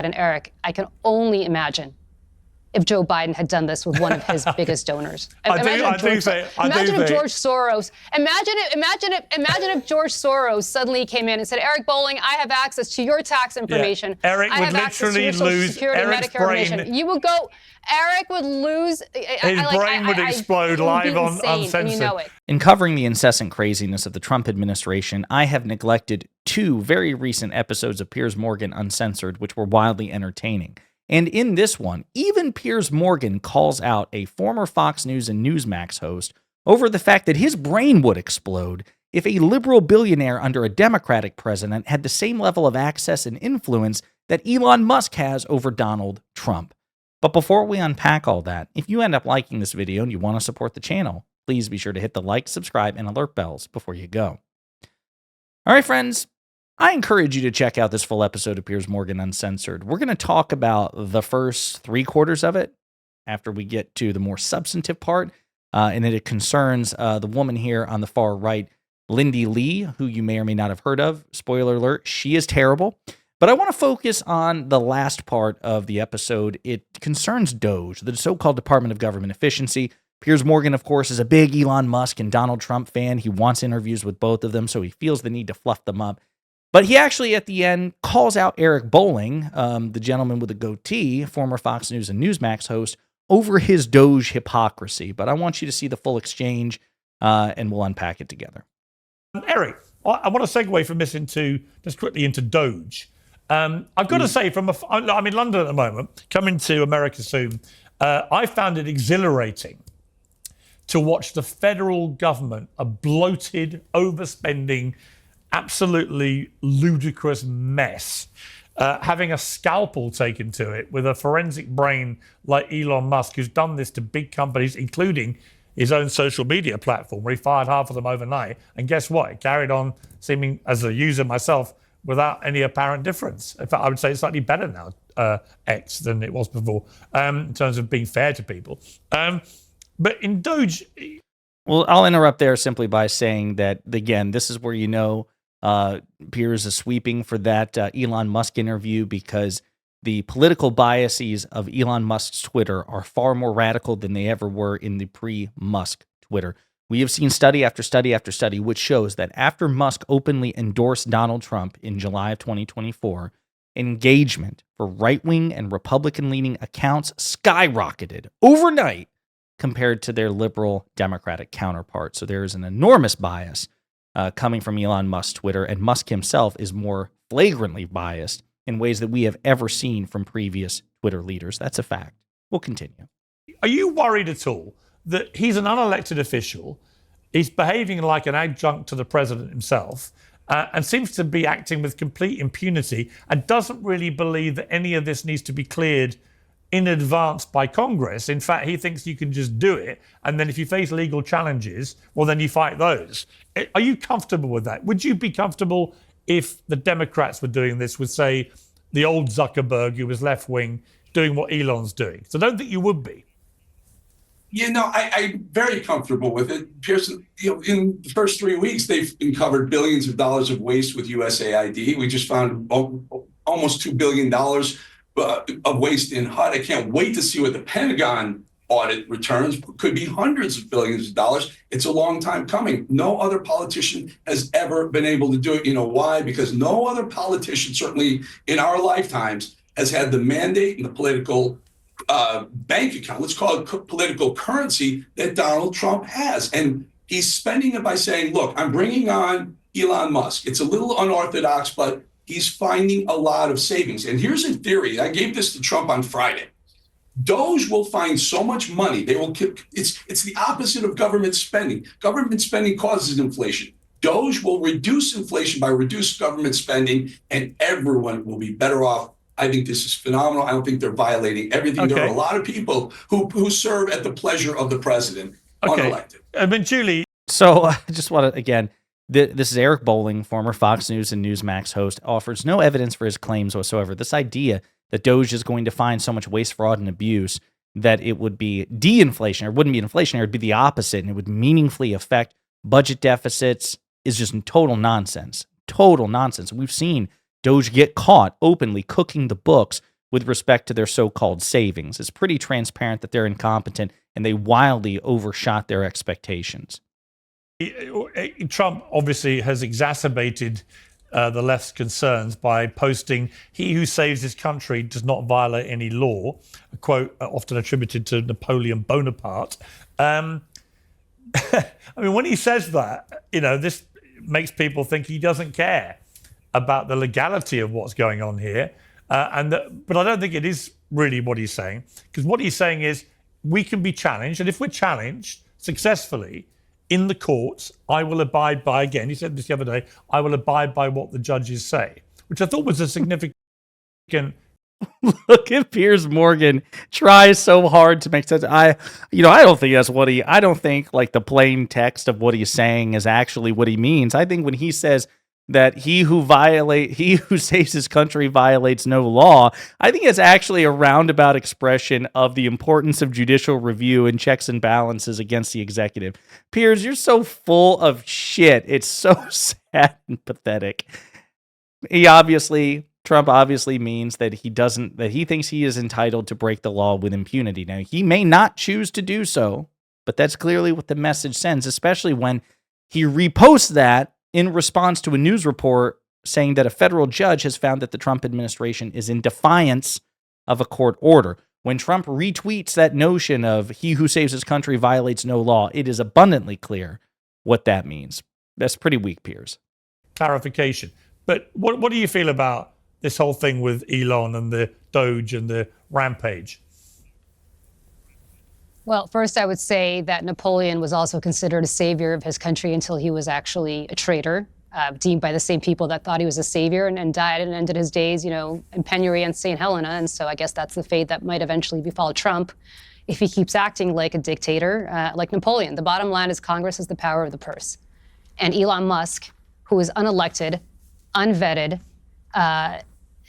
And Eric, I can only imagine if Joe Biden had done this with one of his biggest donors. Imagine if George Soros. Imagine if George Soros suddenly came in and said, "Eric Bolling, I have access to your tax information. Yeah. Eric would literally lose Eric's brain. You would go. Eric would lose. His brain would explode live on Uncensored. You know it. In covering the incessant craziness of the Trump administration, I have neglected two very recent episodes of Piers Morgan Uncensored, which were wildly entertaining. And in this one, even Piers Morgan calls out a former Fox News and Newsmax host over the fact that his brain would explode if a liberal billionaire under a Democratic president had the same level of access and influence that Elon Musk has over Donald Trump. But before we unpack all that, if you end up liking this video and you want to support the channel, please be sure to hit the like, subscribe, and alert bells before you go. All right, friends. I encourage you to check out this full episode of Piers Morgan Uncensored. We're going to talk about the first 3/4 of it after we get to the more substantive part, and it concerns the woman here on the far right, Lindy Li, who you may or may not have heard of. Spoiler alert, she is terrible. But I want to focus on the last part of the episode. It concerns Doge, the so-called Department of Government Efficiency. Piers Morgan, of course, is a big Elon Musk and Donald Trump fan. He wants interviews with both of them, so he feels the need to fluff them up. But he actually, at the end, calls out Eric Bolling, the gentleman with a goatee, former Fox News and Newsmax host, over his Doge hypocrisy. But I want you to see the full exchange, and we'll unpack it together. Eric, I want to segue from this just quickly into Doge. I've got to say, I'm in London at the moment, coming to America soon. I found it exhilarating to watch the federal government, a bloated, overspending, absolutely ludicrous mess, having a scalpel taken to it with a forensic brain like Elon Musk, who's done this to big companies, including his own social media platform, where he fired half of them overnight. And guess what? It carried on seeming, as a user myself, without any apparent difference. In fact, I would say it's slightly better now, X, than it was before, in terms of being fair to people. But in Doge... Well, I'll interrupt there simply by saying that, again, this is where you know Piers is sweeping for that Elon Musk interview, because the political biases of Elon Musk's Twitter are far more radical than they ever were in the pre-Musk Twitter. We have seen study after study after study which shows that after Musk openly endorsed Donald Trump in July of 2024, engagement for right-wing and Republican-leaning accounts skyrocketed overnight compared to their liberal Democratic counterparts. So there is an enormous bias coming from Elon Musk's Twitter, and Musk himself is more flagrantly biased in ways that we have ever seen from previous Twitter leaders. That's a fact. We'll continue. Are you worried at all that he's an unelected official, he's behaving like an adjunct to the president himself, and seems to be acting with complete impunity, and doesn't really believe that any of this needs to be cleared in advance by Congress? In fact, he thinks you can just do it, and then if you face legal challenges, well, then you fight those. Are you comfortable with that? Would you be comfortable if the Democrats were doing this with, say, the old Zuckerberg, who was left-wing, doing what Elon's doing? So I don't think you would be. Yeah, no, I'm very comfortable with it. Pearson, in the first 3 weeks, they've uncovered billions of dollars of waste with USAID. We just found almost $2 billion of waste in HUD. I can't wait to see what the Pentagon audit returns. Could be hundreds of billions of dollars. It's a long time coming. No other politician has ever been able to do it. You know why? Because no other politician, certainly in our lifetimes, has had the mandate and the political bank account, let's call it political currency, that Donald Trump has. And he's spending it by saying, look, I'm bringing on Elon Musk. It's a little unorthodox, but he's finding a lot of savings. And here's a theory. I gave this to Trump on Friday. Doge will find so much money. It's the opposite of government spending. Government spending causes inflation. Doge will reduce inflation by reduced government spending, and everyone will be better off. I think this is phenomenal. I don't think they're violating everything. Okay. There are a lot of people who serve at the pleasure of the president, unelected. I mean, Julie. So I just want to, again, this is Eric Bolling, former Fox News and Newsmax host, offers no evidence for his claims whatsoever. This idea that Doge is going to find so much waste, fraud, and abuse that it would be de-inflationary, or wouldn't be inflationary, it would be the opposite, and it would meaningfully affect budget deficits, is just total nonsense. Total nonsense. We've seen Doge get caught openly cooking the books with respect to their so-called savings. It's pretty transparent that they're incompetent and they wildly overshot their expectations. Trump obviously has exacerbated the left's concerns by posting, "He who saves his country does not violate any law," a quote often attributed to Napoleon Bonaparte. I mean, when he says that, this makes people think he doesn't care about the legality of what's going on here. But I don't think it is really what he's saying, because what he's saying is we can be challenged, and if we're challenged successfully in the courts, I will abide by, again, he said this the other day, I will abide by what the judges say, which I thought was a significant... Look at Piers Morgan try so hard to make sense. I don't think that's what I don't think like the plain text of what he's saying is actually what he means. I think when he says that he who saves his country violates no law, I think it's actually a roundabout expression of the importance of judicial review and checks and balances against the executive. Piers, you're so full of shit. It's so sad and pathetic. Trump obviously means that he thinks he is entitled to break the law with impunity. Now, he may not choose to do so, but that's clearly what the message sends, especially when he reposts that in response to a news report saying that a federal judge has found that the Trump administration is in defiance of a court order. When Trump retweets that notion of he who saves his country violates no law, it is abundantly clear what that means. That's pretty weak, Piers. Clarification. But what do you feel about this whole thing with Elon and the Doge and the rampage? Well, first, I would say that Napoleon was also considered a savior of his country until he was actually a traitor, deemed by the same people that thought he was a savior and died and ended his days, in penury and St. Helena. And so I guess that's the fate that might eventually befall Trump if he keeps acting like a dictator, like Napoleon. The bottom line is Congress has the power of the purse. And Elon Musk, who is unelected, unvetted,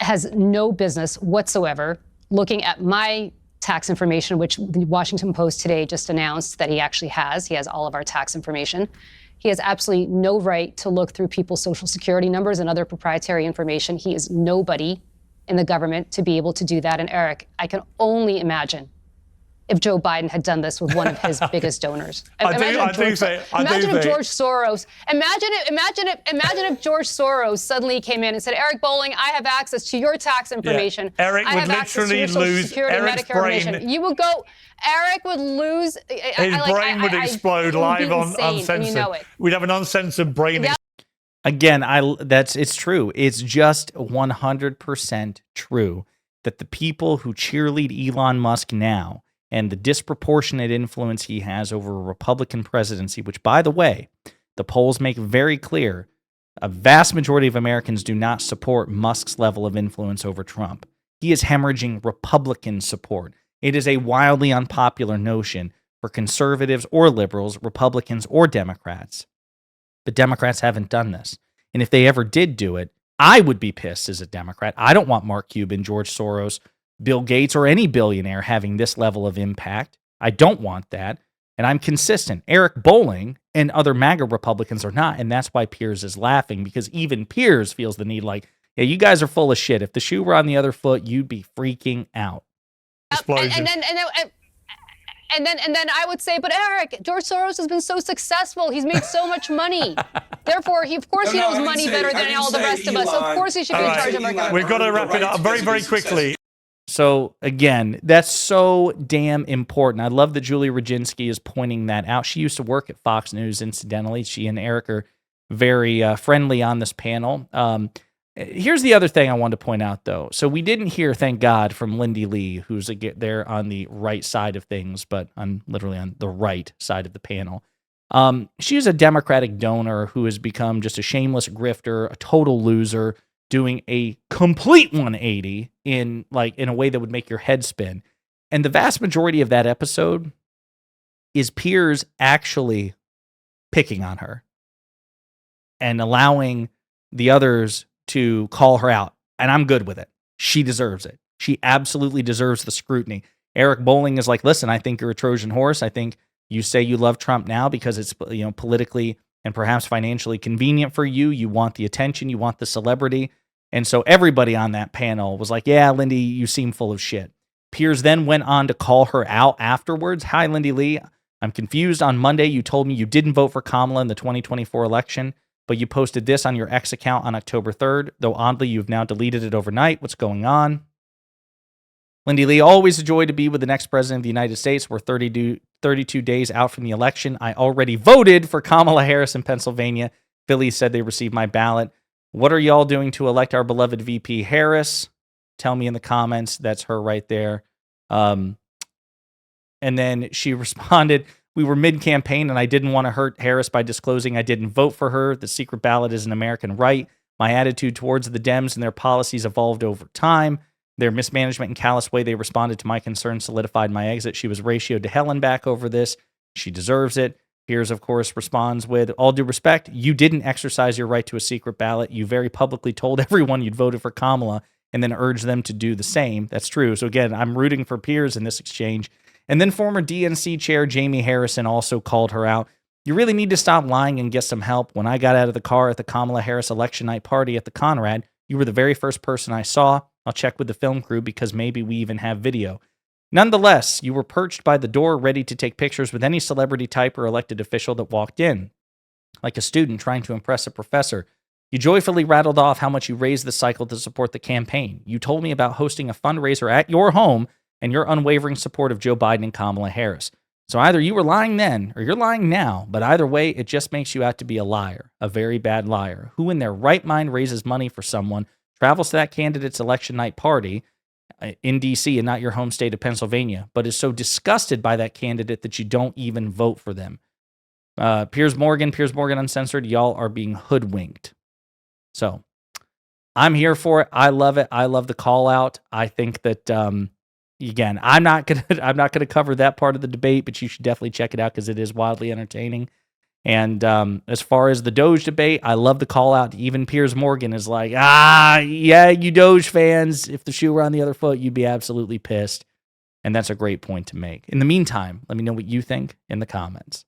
has no business whatsoever looking at my tax information, which the Washington Post today just announced that he actually has. He has all of our tax information. He has absolutely no right to look through people's social security numbers and other proprietary information. He is nobody in the government to be able to do that. And Eric, I can only imagine if Joe Biden had done this with one of his biggest donors. Imagine if George Soros suddenly came in and said, Eric Bolling, I have access to your tax information. Yeah. Eric would literally lose Eric's brain. You would go, Eric would lose. His brain would explode live on uncensored. You know it. We'd have an uncensored brain. Yeah. Again, it's true. It's just 100% true that the people who cheerlead Elon Musk now and the disproportionate influence he has over a Republican presidency, which, by the way, the polls make very clear, a vast majority of Americans do not support Musk's level of influence over Trump. He is hemorrhaging Republican support. It is a wildly unpopular notion for conservatives or liberals, Republicans or Democrats. But Democrats haven't done this. And if they ever did do it, I would be pissed as a Democrat. I don't want Mark Cuban, George Soros, Bill Gates, or any billionaire having this level of impact. I don't want that. And I'm consistent. Eric Bolling and other MAGA Republicans are not. And that's why Piers is laughing, because even Piers feels the need like, yeah, you guys are full of shit. If the shoe were on the other foot, you'd be freaking out. And then I would say, but Eric, George Soros has been so successful. He's made so much money. Therefore, he knows money better than all the rest of us. Of course he should be in charge of our government. We've got to wrap it up very, very quickly. So again, that's so damn important. I love that Julie Roginsky is pointing that out. She used to work at Fox News, incidentally. She and Eric are very friendly on this panel. Here's the other thing I wanted to point out, though. So we didn't hear, thank God, from Lindy Li, who's there on the right side of things, but literally on the right side of the panel. She is a Democratic donor who has become just a shameless grifter, a total loser, doing a complete 180 in a way that would make your head spin. And the vast majority of that episode is Piers actually picking on her and allowing the others to call her out. And I'm good with it. She deserves it. She absolutely deserves the scrutiny. Eric Bolling is like, listen, I think you're a Trojan horse. I think you say you love Trump now because it's politically and perhaps financially convenient for you. You want the attention. You want the celebrity. And so everybody on that panel was like, yeah, Lindy, you seem full of shit. Piers then went on to call her out afterwards. Hi, Lindy Li. I'm confused. On Monday, you told me you didn't vote for Kamala in the 2024 election, but you posted this on your X account on October 3rd, though oddly, you've now deleted it overnight. What's going on? Lindy Li, always a joy to be with the next president of the United States. We're 32 days out from the election. I already voted for Kamala Harris in Pennsylvania. Philly said they received my ballot. What are y'all doing to elect our beloved VP Harris? Tell me in the comments. That's her right there. And then she responded, we were mid-campaign and I didn't want to hurt Harris by disclosing I didn't vote for her. The secret ballot is an American right. My attitude towards the Dems and their policies evolved over time. Their mismanagement and callous way they responded to my concerns solidified my exit. She was ratioed to hell and back over this. She deserves it. Piers, of course, responds with, all due respect, you didn't exercise your right to a secret ballot. You very publicly told everyone you'd voted for Kamala and then urged them to do the same. That's true. So again, I'm rooting for Piers in this exchange. And then former DNC chair Jamie Harrison also called her out. You really need to stop lying and get some help. When I got out of the car at the Kamala Harris election night party at the Conrad, you were the very first person I saw. I'll check with the film crew because maybe we even have video. Nonetheless, you were perched by the door ready to take pictures with any celebrity type or elected official that walked in. Like a student trying to impress a professor. You joyfully rattled off how much you raised the cycle to support the campaign. You told me about hosting a fundraiser at your home and your unwavering support of Joe Biden and Kamala Harris. So either you were lying then or you're lying now, but either way, it just makes you out to be a liar, a very bad liar. Who in their right mind raises money for someone, travels to that candidate's election night party in D.C. and not your home state of Pennsylvania, but is so disgusted by that candidate that you don't even vote for them? Piers Morgan Uncensored, y'all are being hoodwinked. So I'm here for it. I love it. I love the call out. I think that, again, I'm not gonna cover that part of the debate, but you should definitely check it out because it is wildly entertaining. And as far as the Doge debate, I love the call out. Even Piers Morgan is like, yeah, you Doge fans, if the shoe were on the other foot, you'd be absolutely pissed. And that's a great point to make. In the meantime, let me know what you think in the comments.